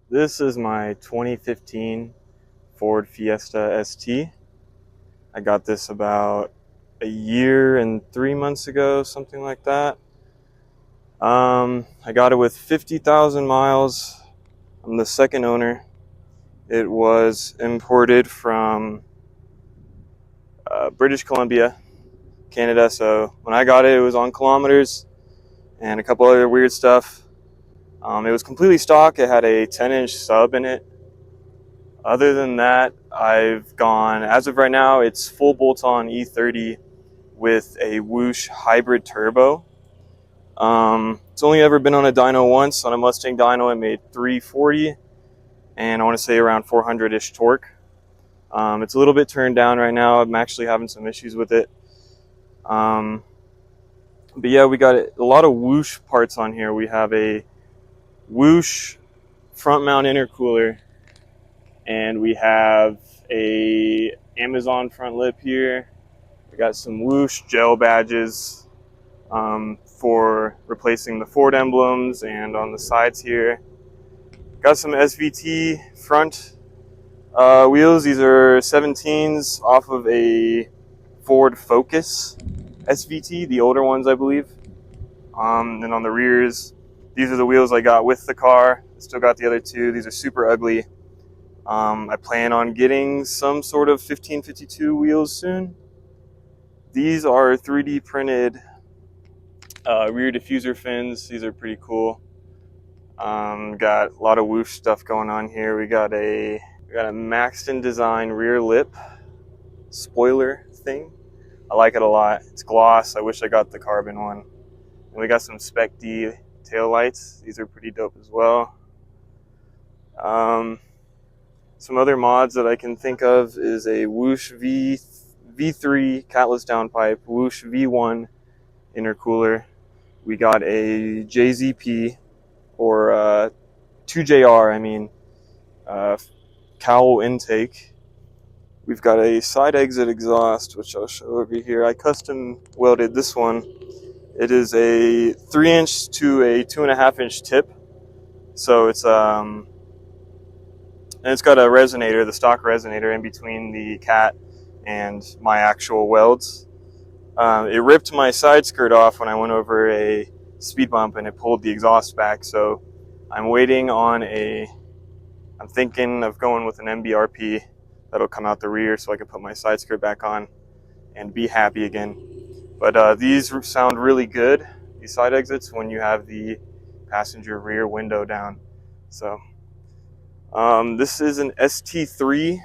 This is my 2015 Ford Fiesta ST. I got this about a year and 3 months ago, something like that. I got it with 50,000 miles. I'm the second owner. It was imported from British Columbia, Canada. So when I got it, it was on kilometers and a couple other weird stuff. It was completely stock. It had a 10-inch sub in it. Other than that, I've gone, as of right now, it's full bolt-on E30 with a Whoosh hybrid turbo. It's only ever been on a dyno once. On a Mustang dyno, it made 340, and I want to say around 400-ish torque. It's a little bit turned down right now. I'm actually having some issues with it. But yeah, we got a lot of Whoosh parts on here. We have a Whoosh front mount intercooler, and we have a Amazon front lip here. We got some Whoosh gel badges for replacing the Ford emblems, and on the sides here got some SVT front wheels. These are 17s off of a Ford Focus SVT, the older ones I believe. And on the rears, these are the wheels I got with the car. Still got the other two. These are super ugly. I plan on getting some sort of 1552 wheels soon. These are 3D printed rear diffuser fins. These are pretty cool. Got a lot of Whoosh stuff going on here. We got a Maxton design rear lip spoiler thing. I like it a lot. It's gloss. I wish I got the carbon one. And we got some Spec D tail lights. These are pretty dope as well. Some other mods that I can think of is a Whoosh V3 catless downpipe, Whoosh V1 intercooler. We got a JZP, or 2JR, I mean, cowl intake. We've got a side exit exhaust, which I'll show over here. I custom welded this one. It is a 3-inch to a 2.5-inch tip. So it's and it's got a resonator, the stock resonator, in between the cat and my actual welds. It ripped my side skirt off when I went over a speed bump, and it pulled the exhaust back. So I'm waiting on I'm thinking of going with an MBRP that'll come out the rear so I can put my side skirt back on and be happy again. But these sound really good, these side exits, when you have the passenger rear window down. So this is an ST3,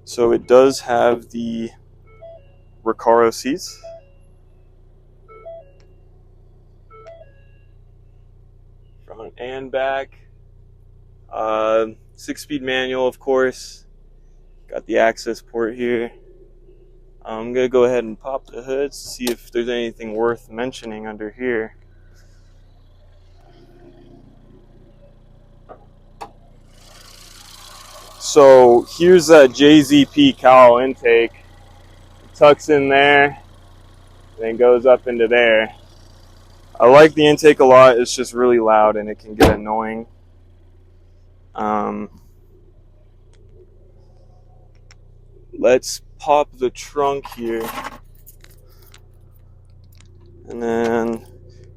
so it does have the Recaro seats. Front and back. 6-speed manual, of course. Got the access port here. I'm going to go ahead and pop the hood to see if there's anything worth mentioning under here. So here's that JZP cowl intake. It tucks in there, then goes up into there. I like the intake a lot. It's just really loud and it can get annoying. Let's pop the trunk here. And then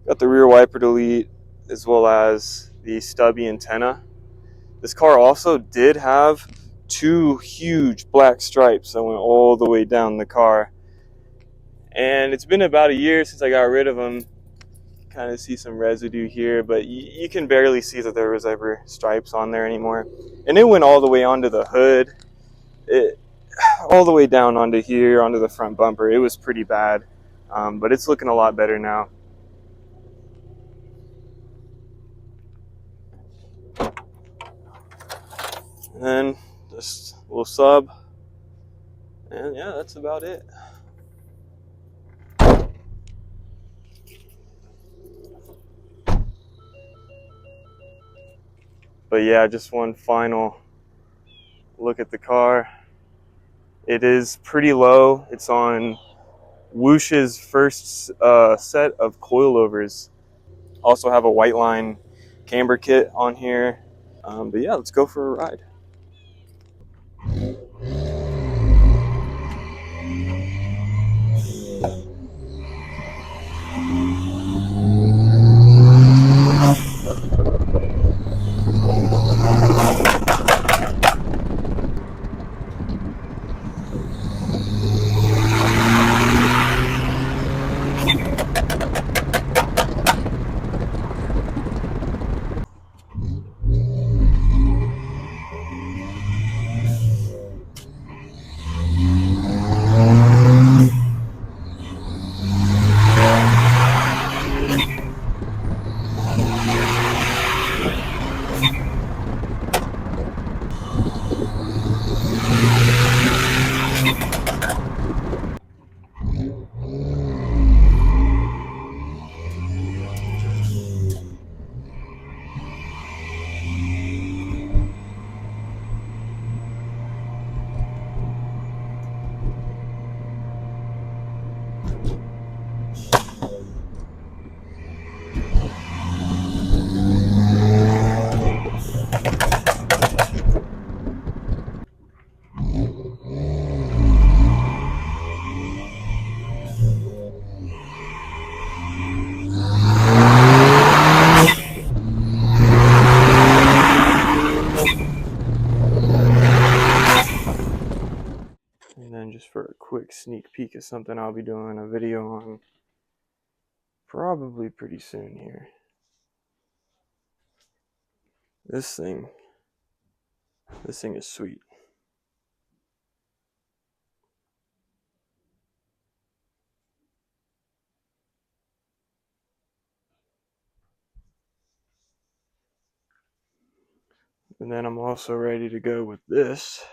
got the rear wiper delete, as well as the stubby antenna. This car also did have 2 huge black stripes that went all the way down the car. And it's been about a year since I got rid of them. Kind of see some residue here, but you can barely see that there was ever stripes on there anymore. And it went all the way onto the hood, all the way down onto here, onto the front bumper. It was pretty bad, but it's looking a lot better now. And then just a little sub, and yeah, that's about it. But yeah, just one final look at the car. It is pretty low. It's on Whoosh's first set of coilovers. Also have a white line camber kit on here. But yeah, let's go for a ride. And then just for a quick sneak peek of something I'll be doing a video on probably pretty soon here. This thing is sweet. And then I'm also ready to go with this.